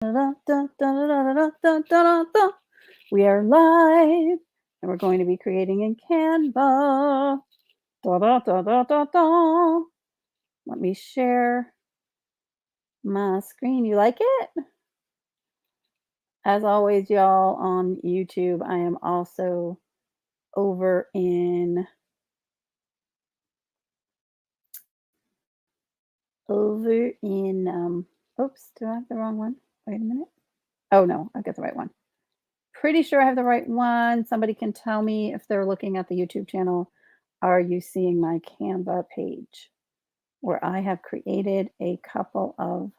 We are live and we're going to be creating in Canva. Let me share my screen. You like it? As always, y'all, on YouTube, I am also over in oops, do I have the wrong one? Wait a minute. Oh no, I've got the right one. Pretty sure I have the right one. Somebody can tell me if they're looking at the YouTube channel. Are you seeing my Canva page where I have created a couple of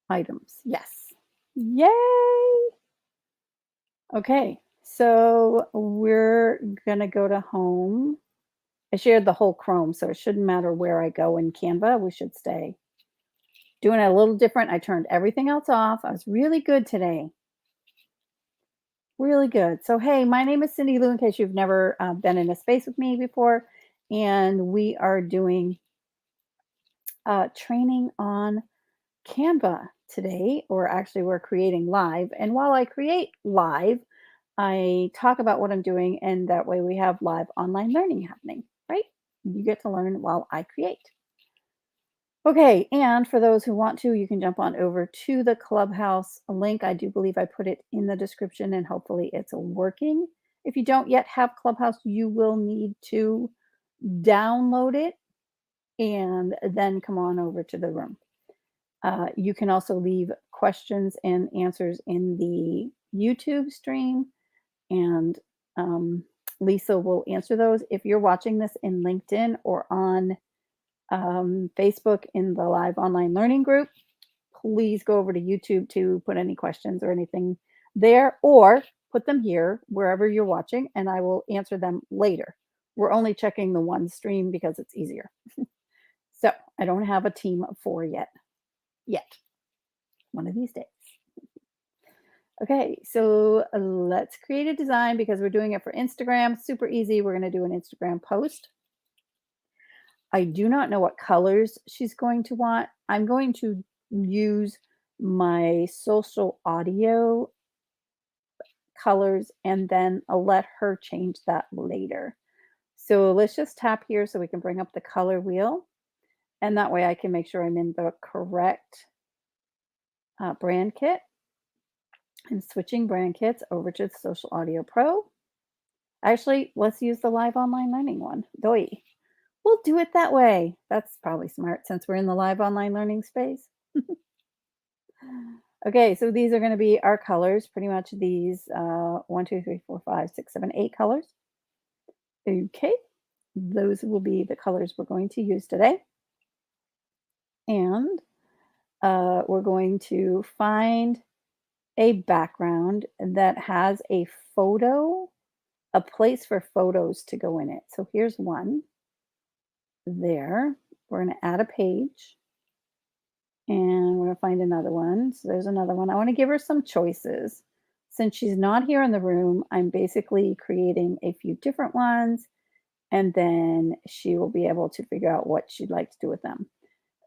items? Yes. Yay! Okay, so we're gonna go to home. I shared the whole Chrome, so it shouldn't matter where I go in Canva. We should stay doing it a little different. I turned everything else off. I was really good today. Really good. So, hey, my name is Cindy Lou, in case you've never been in a space with me before. And we are doing training on Canva today, or actually, we're creating live. And while I create live, I talk about what I'm doing, and that way we have live online learning happening, right? You get to learn while I create. Okay, and for those who want to, you can jump on over to the Clubhouse link. I do believe I put it in the description, and hopefully it's working. If you don't yet have Clubhouse, you will need to download it and then come on over to the room. You can also leave questions and answers in the YouTube stream, and Lisa will answer those. If you're watching this in LinkedIn or on Facebook in the live online learning group, please go over to YouTube to put any questions or anything there, or put them here wherever you're watching, and I will answer them later. We're only checking the one stream because it's easier. So I don't have a team of 4 yet. One of these days. Okay, so let's create a design because we're doing it for Instagram. Super easy. We're going to do an Instagram post. I do not know what colors she's going to want. I'm going to use my social audio colors, and then I'll let her change that later. So let's just tap here so we can bring up the color wheel. And that way I can make sure I'm in the correct brand kit. I'm switching brand kits over to the Social Audio Pro. Actually, let's use the live online learning one. Doi. We'll do it that way. That's probably smart since we're in the live online learning space. Okay, so these are going to be our colors, pretty much these 1, 2, 3, 4, 5, 6, 7, 8 colors. Okay, those will be the colors we're going to use today. And we're going to find a background that has a photo, a place for photos to go in it. So here's one there. We're going to add a page. And we're going to find another one. So there's another one. I want to give her some choices. Since she's not here in the room, I'm basically creating a few different ones, and then she will be able to figure out what she'd like to do with them.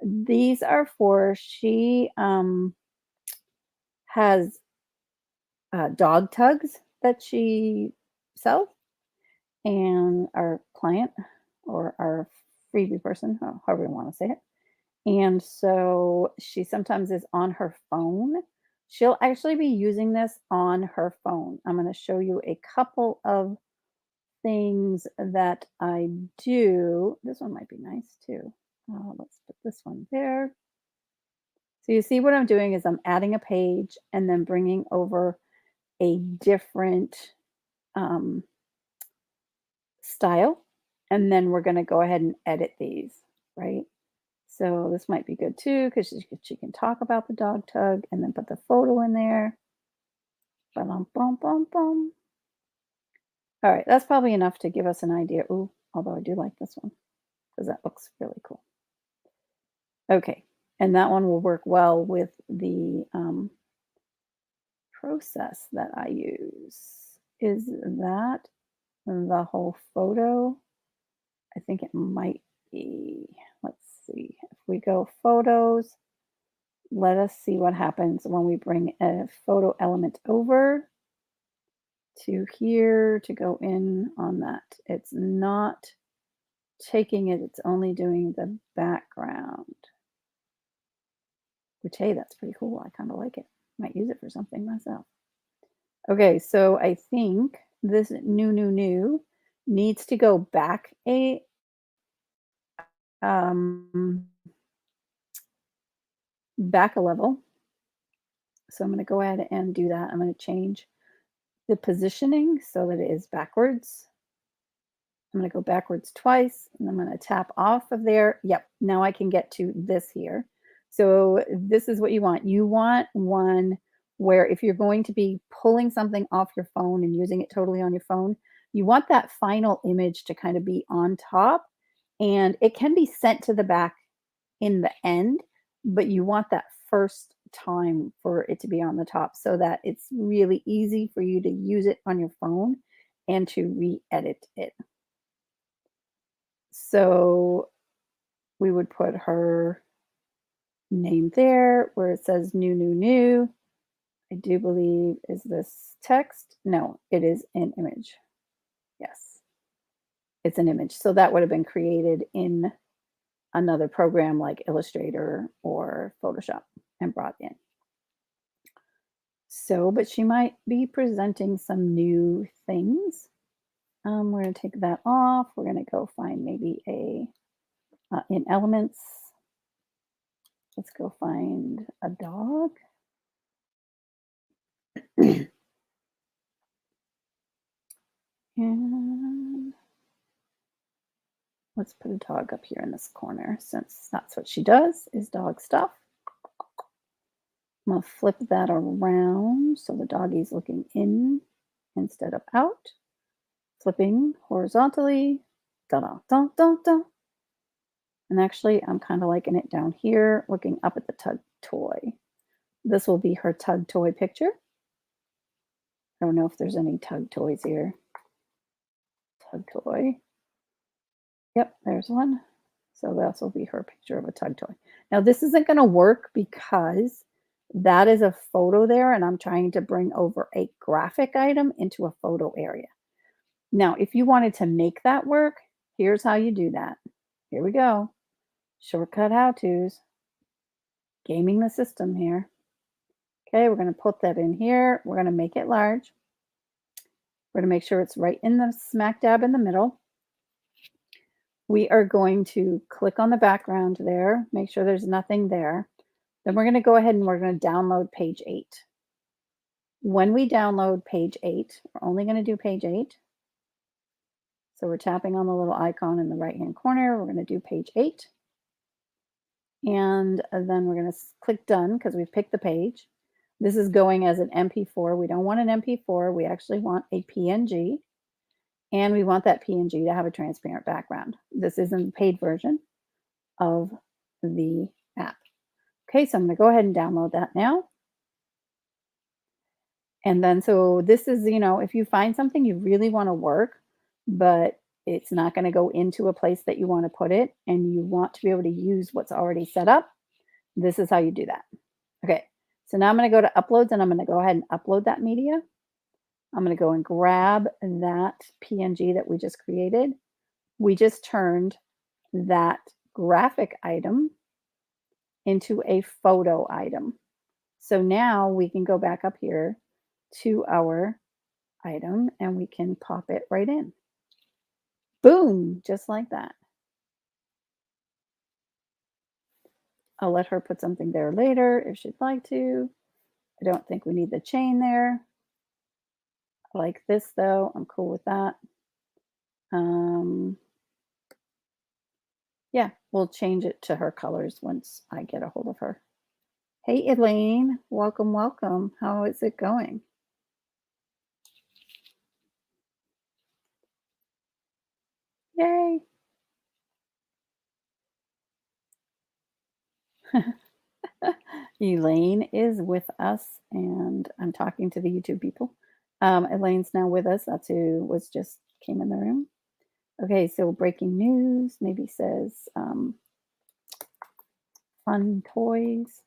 These are for, she has dog tugs that she sells, and our client or our freebie person, however you want to say it. And so she sometimes is on her phone. She'll actually be using this on her phone. I'm going to show you a couple of things that I do. This one might be nice too. Let's put this one there. So you see what I'm doing is I'm adding a page and then bringing over a different style. And then we're going to go ahead and edit these, right? So this might be good too, because she can talk about the dog tug and then put the photo in there. Ba-dum, bum, bum, bum. All right, that's probably enough to give us an idea. Ooh, although I do like this one because that looks really cool. Okay, and that one will work well with the process that I use. Is that the whole photo? I think it might be. Let's see. If we go photos, let us see what happens when we bring a photo element over to here to go in on that. It's not taking it, it's only doing the background. Which, hey, that's pretty cool. I kind of like it. Might use it for something myself. Okay, so I think this new needs to go back um, back a level. So I'm going to go ahead and do that. I'm going to change the positioning so that it is backwards. I'm going to go backwards twice, and I'm going to tap off of there. Yep, now I can get to this here. So this is what you want. You want one where if you're going to be pulling something off your phone and using it totally on your phone, you want that final image to kind of be on top, and it can be sent to the back in the end, but you want that first time for it to be on the top so that it's really easy for you to use it on your phone and to re-edit it. So we would put her name there where it says new. I do believe, is this text? No, it is an image. Yes, it's an image. So that would have been created in another program like Illustrator or Photoshop and brought in. So, but she might be presenting some new things. We're going to take that off. We're going to go find maybe in Elements. Let's go find a dog. And let's put a dog up here in this corner since that's what she does, is dog stuff. I'm going to flip that around so the doggy's looking in instead of out. Flipping horizontally. Da da da da da. And actually, I'm kind of liking it down here, looking up at the tug toy. This will be her tug toy picture. I don't know if there's any tug toys here. Tug toy. Yep, there's one. So this will be her picture of a tug toy. Now this isn't going to work because that is a photo there and I'm trying to bring over a graphic item into a photo area. Now, if you wanted to make that work, here's how you do that. Here we go. Shortcut how-tos. Gaming the system here. Okay, we're going to put that in here. We're going to make it large. We're going to make sure it's right in the smack dab in the middle. We are going to click on the background there, make sure there's nothing there. Then we're going to go ahead and we're going to download page 8. When we download page 8, we're only going to do page 8. So we're tapping on the little icon in the right-hand corner. We're going to do page 8. And then we're going to click done because we've picked the page. This is going as an MP4. We don't want an MP4. We actually want a PNG. And we want that PNG to have a transparent background. This isn't the paid version of the app. Okay, so I'm going to go ahead and download that now. And then, so this is, if you find something you really want to work, but it's not going to go into a place that you want to put it, and you want to be able to use what's already set up, this is how you do that. Okay, so now I'm going to go to uploads and I'm going to go ahead and upload that media. I'm going to go and grab that PNG that we just created. We just turned that graphic item into a photo item. So now we can go back up here to our item and we can pop it right in. Boom, just like that. I'll let her put something there later if she'd like to. I don't think we need the chain there. I like this though, I'm cool with that. Yeah, we'll change it to her colors once I get a hold of her. Hey, Elaine, welcome, welcome. How is it going? Yay. Elaine is with us, and I'm talking to the YouTube people. Elaine's now with us. That's who just came in the room. Okay, so breaking news maybe says fun toys.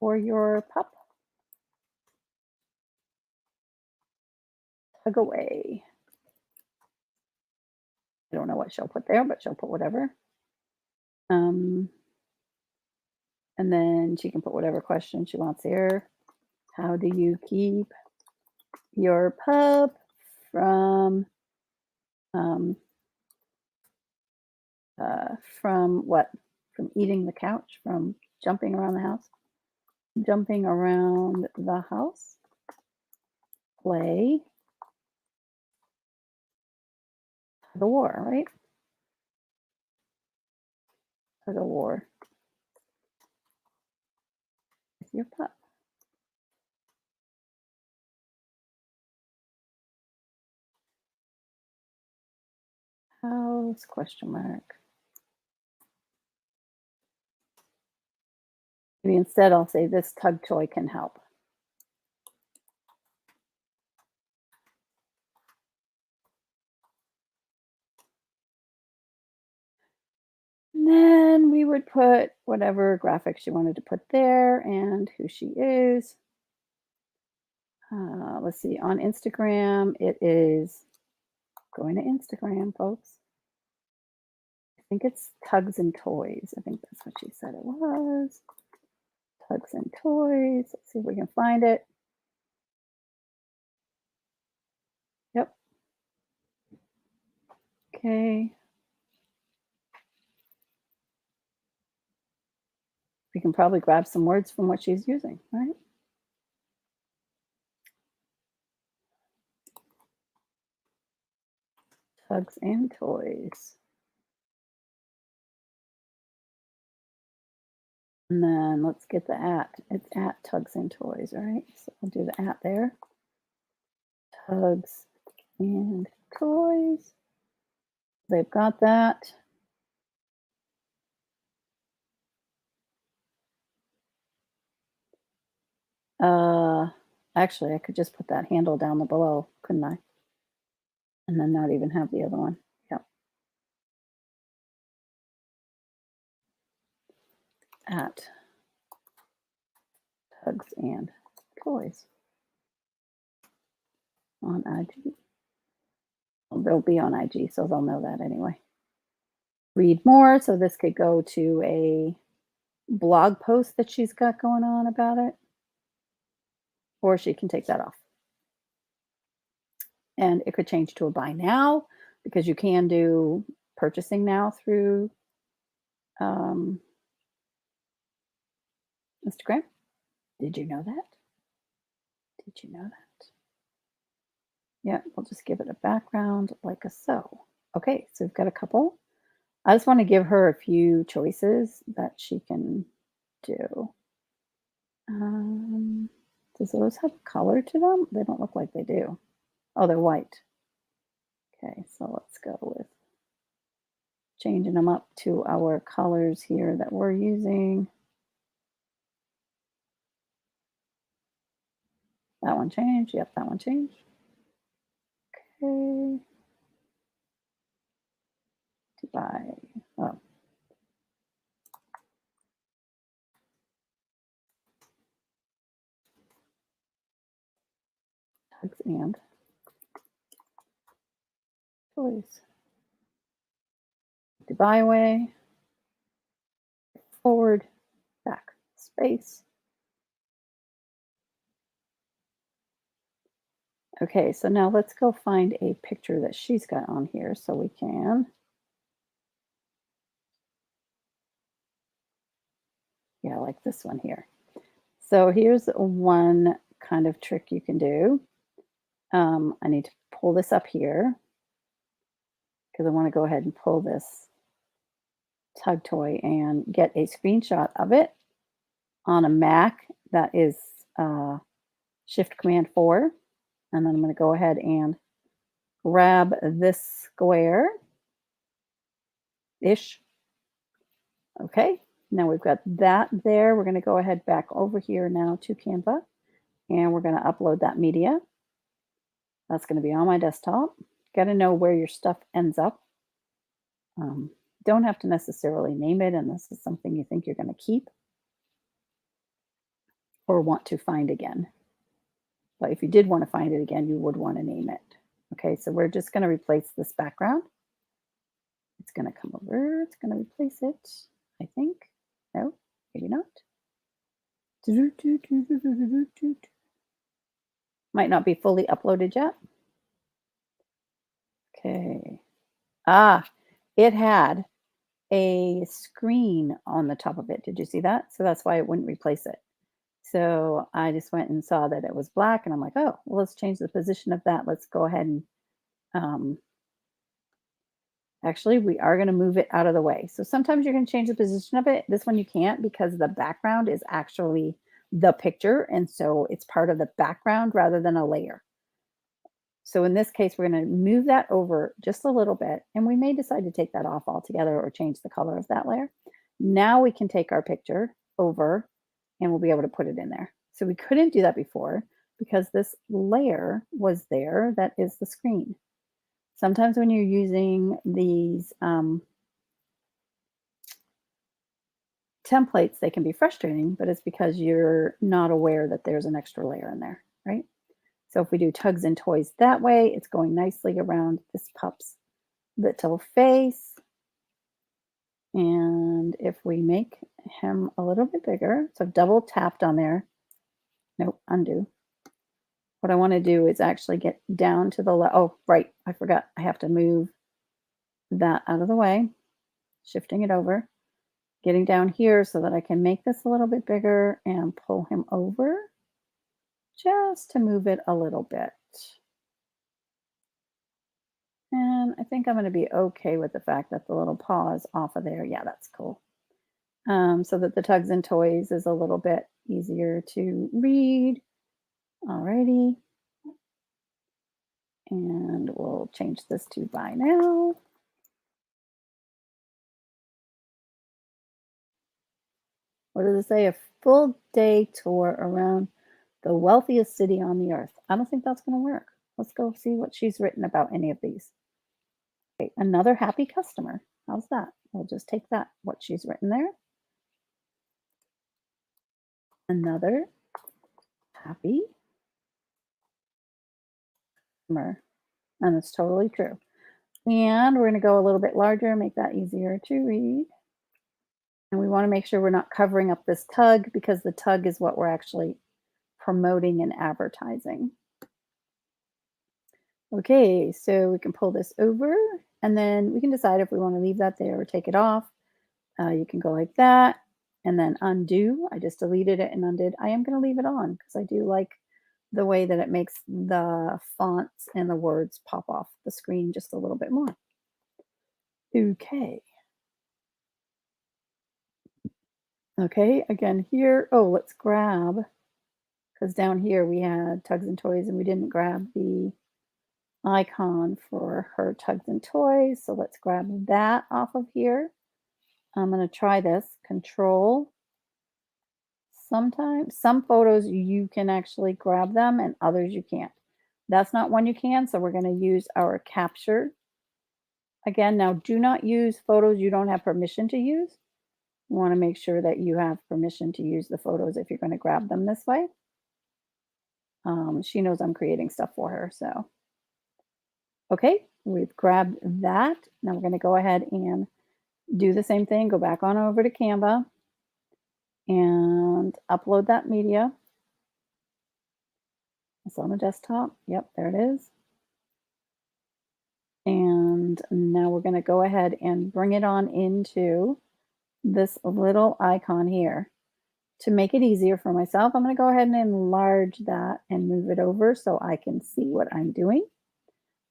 for your pup. Tug away. I don't know what she'll put there, but she'll put whatever. Um, and then she can put whatever question she wants here. How do you keep your pup from um, from what? From eating the couch? From jumping around the house? Jumping around the house? Play tug of war, right? Tug of war with your pup. House question mark. Maybe instead I'll say this tug toy can help. And then we would put whatever graphic she wanted to put there and who she is. Let's see, on Instagram, it is going to Instagram, folks. I think it's Tugs and Toys. I think that's what she said it was. Tugs and Toys. Let's see if we can find it. Yep. Okay. We can probably grab some words from what she's using, right? Tugs and Toys. And then let's get the at. It's at Tugs and Toys, all right? So I'll do the at there. Tugs and Toys. They've got that. Uh, Actually, I could just put that handle down below, couldn't I? And then not even have the other one. Yep. At Tugs and Toys on IG. Well, they'll be on IG, so they'll know that anyway. Read more. So this could go to a blog post that she's got going on about it, or she can take that off. And it could change to a buy now because you can do purchasing now through um, Instagram. Did you know that? Did you know that? Yeah, we'll just give it a background like a so. Okay, so we've got a couple. I just want to give her a few choices that she can do. Does those have color to them? They don't look like they do. Oh, they're white. Okay, so let's go with changing them up to our colors here that we're using. That one changed. Yep, that one changed. Okay. Divide. Oh. Tugs and toys. Divide away. Forward. Back. Space. Okay, so now let's go find a picture that she's got on here so we can. Yeah, like this one here. So here's one kind of trick you can do. I need to pull this up here because I want to go ahead and pull this tug toy and get a screenshot of it on a Mac. That is Shift Command 4. And then I'm going to go ahead and grab this square-ish. Okay, now we've got that there. We're going to go ahead back over here now to Canva, and we're going to upload that media. That's going to be on my desktop. Got to know where your stuff ends up. Don't have to necessarily name it unless it's something you think you're going to keep. or want to find again. But if you did want to find it again, you would want to name it. Okay, so we're just going to replace this background. It's going to come over. It's going to replace it, I think. No, maybe not. Might not be fully uploaded yet. Okay. Ah, it had a screen on the top of it. Did you see that? So that's why it wouldn't replace it. So I just went and saw that it was black, and I'm like, oh, well, let's change the position of that. Let's go ahead and um, actually, we are going to move it out of the way. So sometimes you're going to change the position of it. This one you can't because the background is actually the picture. And so it's part of the background rather than a layer. So in this case, we're going to move that over just a little bit, and we may decide to take that off altogether or change the color of that layer. Now we can take our picture over and we'll be able to put it in there. So we couldn't do that before because this layer was there that is the screen. Sometimes when you're using these templates, they can be frustrating, but it's because you're not aware that there's an extra layer in there, right? So if we do tugs and toys that way, it's going nicely around this pup's little face. And if we make him a little bit bigger, so I've double tapped on there. Nope, undo. What I want to do is actually get down to the left. Oh, right, I forgot. I have to move that out of the way, shifting it over, getting down here so that I can make this a little bit bigger and pull him over just to move it a little bit. And I think I'm going to be okay with the fact that the little paw is off of there. Yeah, that's cool. So that the tugs and toys is a little bit easier to read. Alrighty. And we'll change this to buy now. What does it say? A full day tour around the wealthiest city on the earth. I don't think that's going to work. Let's go see what she's written about any of these. Okay, another happy customer. How's that? We'll just take that, what she's written there. Another happy customer. And it's totally true. And we're going to go a little bit larger, make that easier to read. And we want to make sure we're not covering up this tug because the tug is what we're actually promoting and advertising. Okay, so we can pull this over and then we can decide if we want to leave that there or take it off. You can go like that and then undo. I just deleted it and undid. I am going to leave it on because I do like the way that it makes the fonts and the words pop off the screen just a little bit more. Okay. Okay, again here, oh, let's grab, because down here we had tugs and toys and we didn't grab the icon for her tugs and toys. So let's grab that off of here. I'm going to try this. Control. Sometimes, some photos you can actually grab them and others you can't. That's not one you can, so we're going to use our capture. Again, now do not use photos you don't have permission to use. You want to make sure that you have permission to use the photos if you're going to grab them this way. She knows I'm creating stuff for her, so. Okay, we've grabbed that. Now we're going to go ahead and do the same thing. Go back on over to Canva and upload that media. It's on the desktop. Yep, there it is. And now we're going to go ahead and bring it on into this little icon here. To make it easier for myself, I'm going to go ahead and enlarge that and move it over so I can see what I'm doing.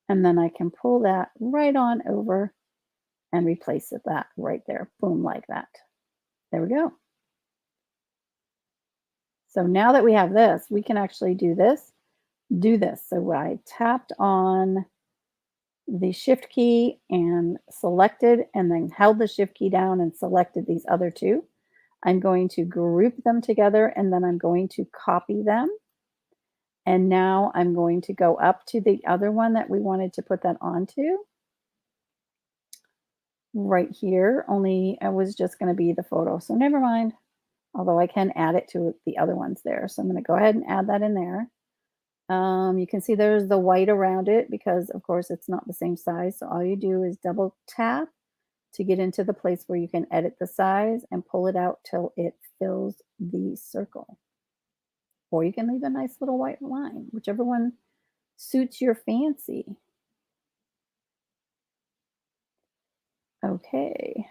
And then I can pull that right on over and replace that right there. Boom, like that. There we go. So now that we have this, we can actually do this. So I tapped on the shift key and selected and then held the shift key down and selected these other two. I'm going to group them together and then I'm going to copy them. And now I'm going to go up to the other one that we wanted to put that onto. Right here, only it was just going to be the photo. So never mind. although I can add it to the other ones there. So I'm going to go ahead and add that in there. You can see there's the white around it because, of course, it's not the same size. So all you do is double tap to get into the place where you can edit the size and pull it out till it fills the circle. Or you can leave a nice little white line, whichever one suits your fancy. Okay.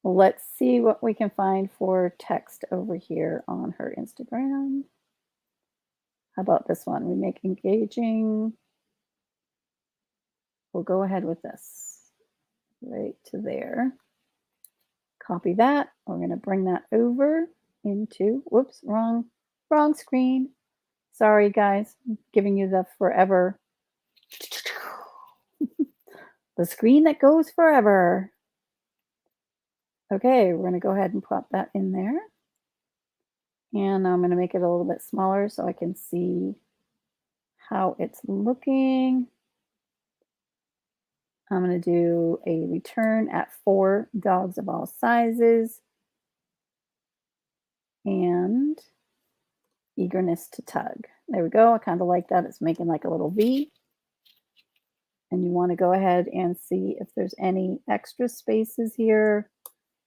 Let's see what we can find for text over here on her Instagram. How about this one? We make engaging. We'll go ahead with this right to there. Copy that. We're going to bring that over into, whoops, wrong screen. Sorry, guys. I'm giving you the forever, the screen that goes forever. Okay, we're going to go ahead and pop that in there. And I'm going to make it a little bit smaller so I can see how it's looking. I'm going to do a return at 4 dogs of all sizes and eagerness to tug. There we go. I kind of like that. It's making like a little V. And you want to go ahead and see if there's any extra spaces here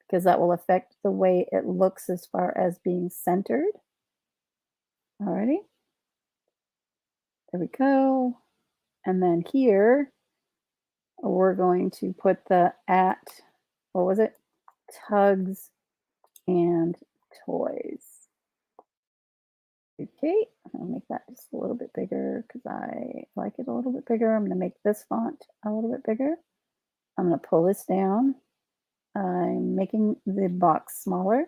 because that will affect the way it looks as far as being centered. Alrighty. There we go. And then here, we're going to put the what was it? Tugs and toys. Okay, I'm gonna make that just a little bit bigger because I like it a little bit bigger. I'm gonna make this font a little bit bigger. I'm gonna pull this down. I'm making the box smaller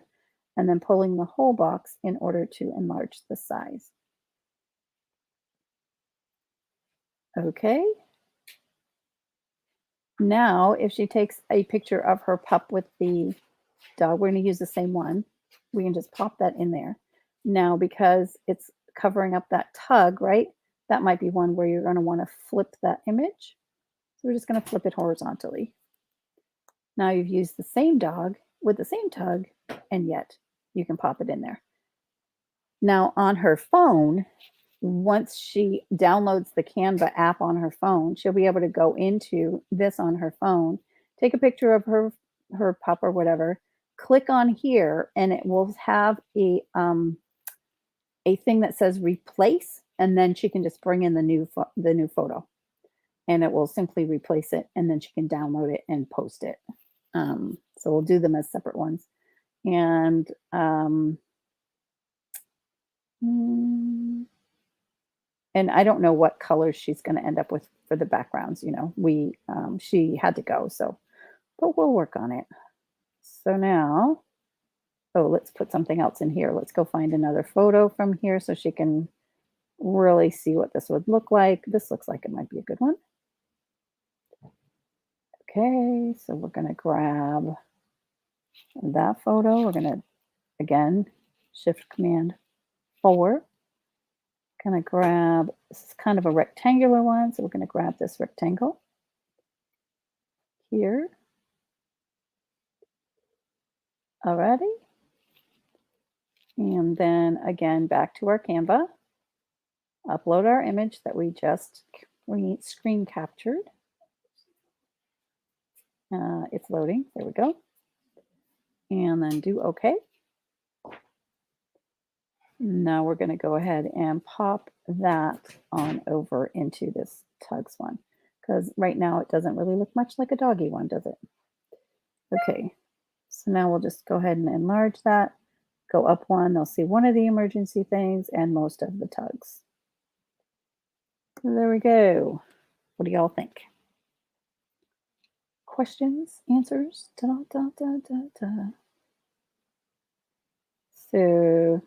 and then pulling the whole box in order to enlarge the size. Okay. Now, if she takes a picture of her pup with the dog, we're going to use the same one. We can just pop that in there. Now, because it's covering up that tug, right? That might be one where you're going to want to flip that image. So we're just going to flip it horizontally. Now you've used the same dog with the same tug, and yet you can pop it in there. Now on her phone, once she downloads the Canva app on her phone, she'll be able to go into this on her phone, take a picture of her pup or whatever, click on here, and it will have a thing that says replace, and then she can just bring in the new photo, and it will simply replace it, and then she can download it and post it. So we'll do them as separate ones, and and I don't know what colors she's going to end up with for the backgrounds. You know, she had to go, but we'll work on it. So now, let's put something else in here. Let's go find another photo from here so she can really see what this would look like. This looks like it might be a good one. Okay, so we're going to grab that photo. We're going to, again, Shift Command 4. Going to grab, this is kind of a rectangular one, so we're going to grab this rectangle here. Alrighty. And then again, back to our Canva. Upload our image that we just screen captured. It's loading. There we go. And then do OK. Now we're going to go ahead and pop that on over into this tugs one, because right now it doesn't really look much like a doggy one, does it? Okay, so now we'll just go ahead and enlarge that. Go up one, they'll see one of the emergency things and most of the tugs. There we go. What do y'all think? Questions, answers? Da, da, da, da, da. So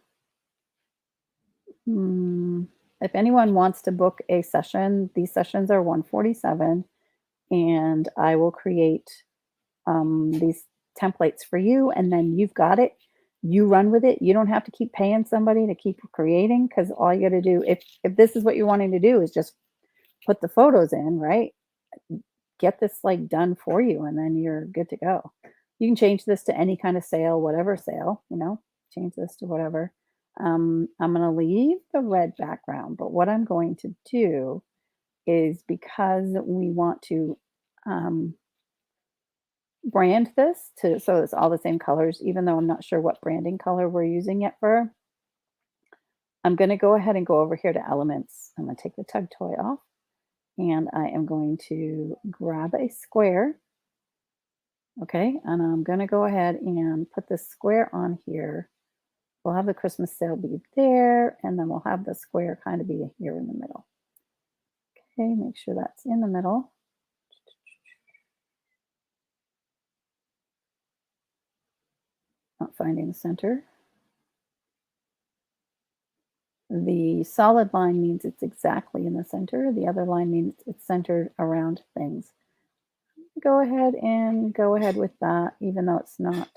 if anyone wants to book a session, these sessions are $147, and I will create these templates for you, and then you've got it. You run with it. You don't have to keep paying somebody to keep creating, because all you got to do, if this is what you're wanting to do, is just put the photos in, right? Get this like done for you, and then you're good to go. You can change this to any kind of sale, whatever sale, change this to whatever. I'm going to leave the red background, but what I'm going to do is because we want to um, brand this to so it's all the same colors, even though I'm not sure what branding color we're using it for. I'm going to go ahead and go over here to elements. I'm going to take the tug toy off and I am going to grab a square. Okay, and I'm going to go ahead and put this square on here. We'll have the Christmas sale be there, and then we'll have the square kind of be here in the middle. Okay, make sure that's in the middle. Not finding the center. The solid line means it's exactly in the center. The other line means it's centered around things. Go ahead with that, even though it's not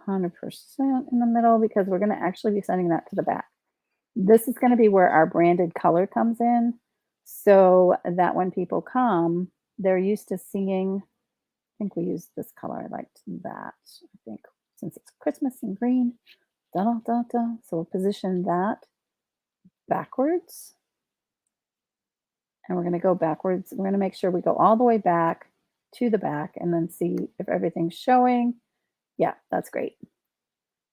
100% in the middle, because we're going to actually be sending that to the back. This is going to be where our branded color comes in, so that when people come, they're used to seeing. I think we used this color. I liked that. I think since it's Christmas and green, da da da da. So we'll position that backwards, and we're going to go backwards. We're going to make sure we go all the way back to the back, and then see if everything's showing. Yeah, that's great.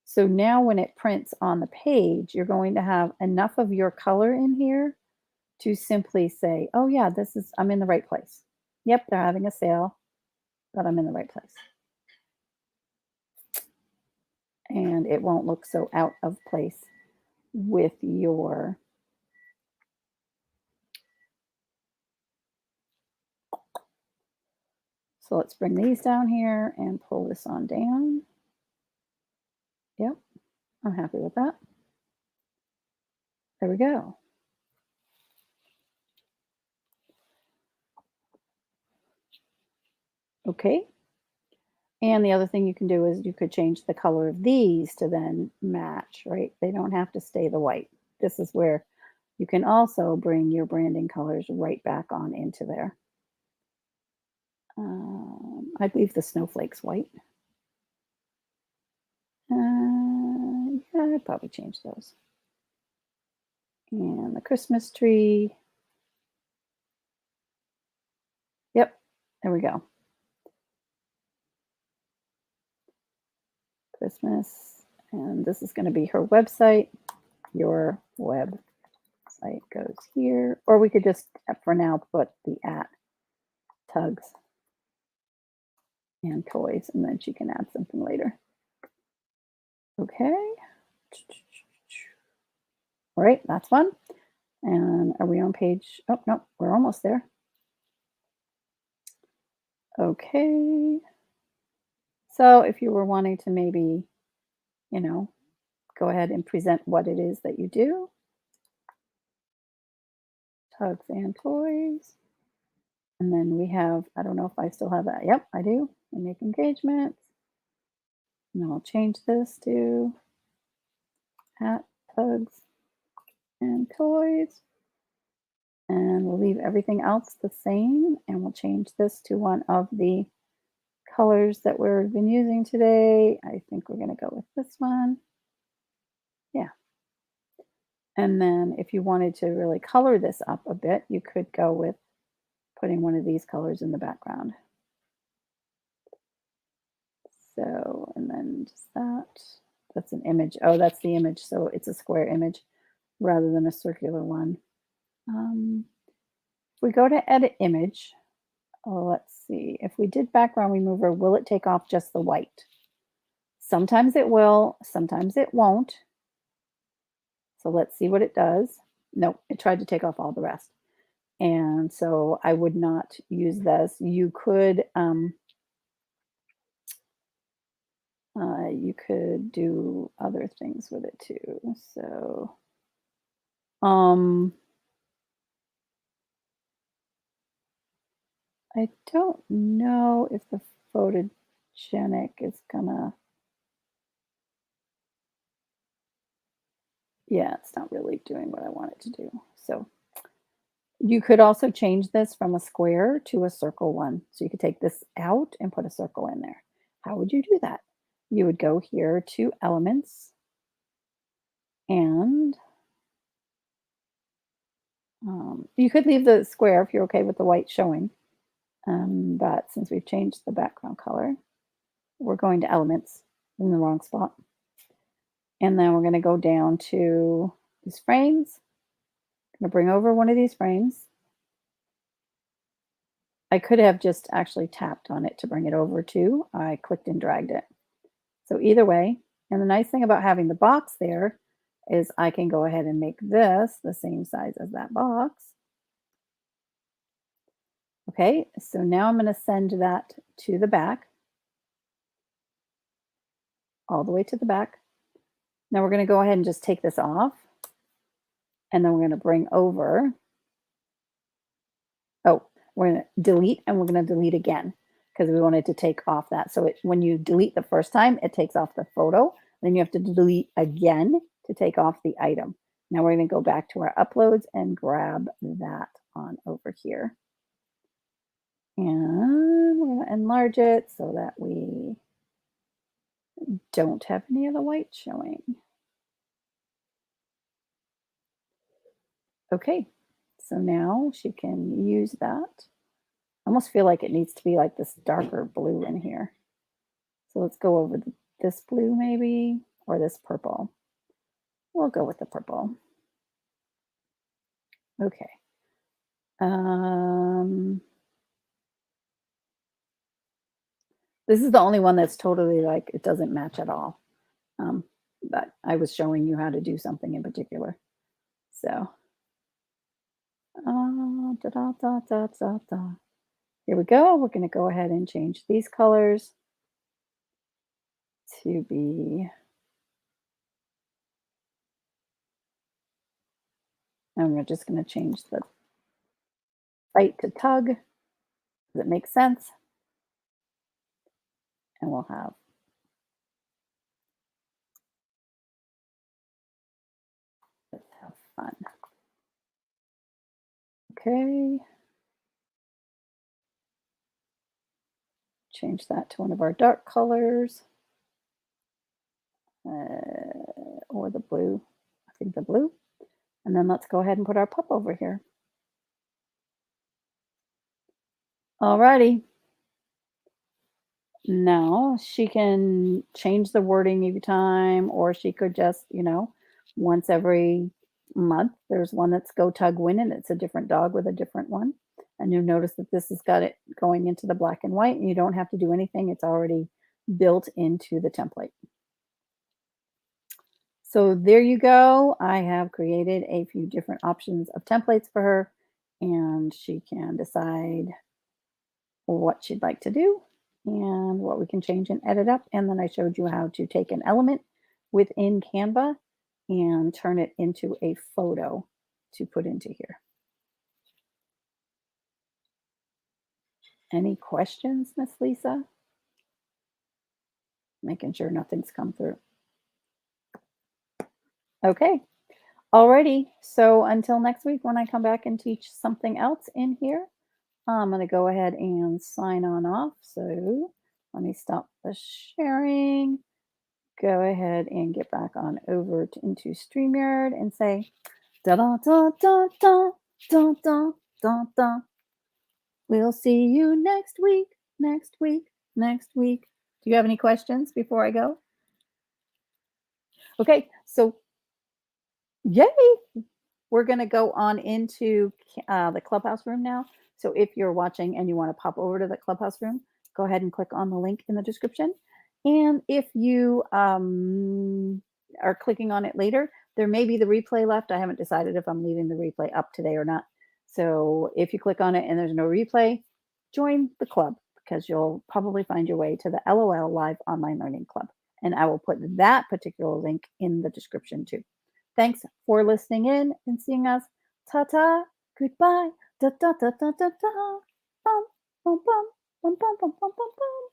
So now when it prints on the page, you're going to have enough of your color in here to simply say, oh yeah, I'm in the right place. Yep, they're having a sale, but I'm in the right place. And it won't look so out of place with your so let's bring these down here and pull this on down. Yep, I'm happy with that. There we go. Okay. And the other thing you can do is you could change the color of these to then match, right? They don't have to stay the white. This is where you can also bring your branding colors right back on into there. I'd leave the snowflakes white. Yeah, I'd probably change those. And the Christmas tree. Yep, there we go. Christmas. And this is going to be her website. Your website goes here. Or we could just, for now, put the @ tugs and toys, and then she can add something later. Okay. All right, that's one. And are we on page? Oh, no, we're almost there. Okay. So if you were wanting to maybe, go ahead and present what it is that you do, tugs and toys. And then we have, I don't know if I still have that. Yep, I do. I make engagements. And I'll change this to @ tugs and toys. And we'll leave everything else the same. And we'll change this to one of the colors that we've been using today. I think we're going to go with this one. Yeah. And then if you wanted to really color this up a bit, you could go with putting one of these colors in the background. So, and then just that's an image. Oh, that's the image. So it's a square image rather than a circular one. If we go to edit image, let's see. If we did background remover, will it take off just the white? Sometimes it will, sometimes it won't. So let's see what it does. Nope, it tried to take off all the rest. And so I would not use this. You could do other things with it too. So, I don't know if the photogenic is gonna, yeah, it's not really doing what I want it to do. So you could also change this from a square to a circle one. So you could take this out and put a circle in there. How would you do that? You would go here to Elements and you could leave the square if you're okay with the white showing. But since we've changed the background color, we're going to Elements in the wrong spot. And then we're going to go down to these frames. I'm going to bring over one of these frames. I could have just actually tapped on it to bring it over too. I clicked and dragged it. So either way, and the nice thing about having the box there is I can go ahead and make this the same size as that box. Okay, so now I'm going to send that to the back, all the way to the back. Now we're going to go ahead and just take this off. And then we're going to bring over. Oh, we're going to delete and we're going to delete again because we wanted to take off that. So when you delete the first time, it takes off the photo. Then you have to delete again to take off the item. Now we're going to go back to our uploads and grab that on over here. And we're going to enlarge it so that we don't have any of the white showing. Okay, so now she can use that. I almost feel like it needs to be like this darker blue in here. So let's go over this blue maybe, or this purple. We'll go with the purple. Okay. This is the only one that's totally like, it doesn't match at all. But I was showing you how to do something in particular. So, here we go. We're going to go ahead and change these colors to be, and we're just going to change the right to tug. Does it make sense? And we'll have let's have fun. Okay. Change that to one of our dark colors. Or the blue. I think the blue. And then let's go ahead and put our pup over here. Alrighty. Now she can change the wording every time, or she could just, once every month, there's one that's Go Tug Win, and it's a different dog with a different one. And you'll notice that this has got it going into the black and white, and you don't have to do anything. It's already built into the template. So there you go. I have created a few different options of templates for her, and she can decide what she'd like to do and what we can change and edit up. And then I showed you how to take an element within Canva and turn it into a photo to put into here. Any questions, Miss Lisa? Making sure nothing's come through. Okay. Alrighty. So until next week when I come back and teach something else in here, I'm going to go ahead and sign on off. So let me stop the sharing. Go ahead and get back on over into StreamYard and say, da da da da da da da da da. We'll see you next week, next week, next week. Do you have any questions before I go? Okay, so yay! We're going to go on into the Clubhouse room now. So if you're watching and you want to pop over to the Clubhouse room, go ahead and click on the link in the description. And if you are clicking on it later, there may be the replay left. I haven't decided if I'm leaving the replay up today or not. So if you click on it and there's no replay, join the club because you'll probably find your way to the LOL Live Online Learning Club. And I will put that particular link in the description too. Thanks for listening in and seeing us. Ta-ta, goodbye. Da da da da da da. Bum, bum, bum, bum, bum, bum, bum, bum, bum.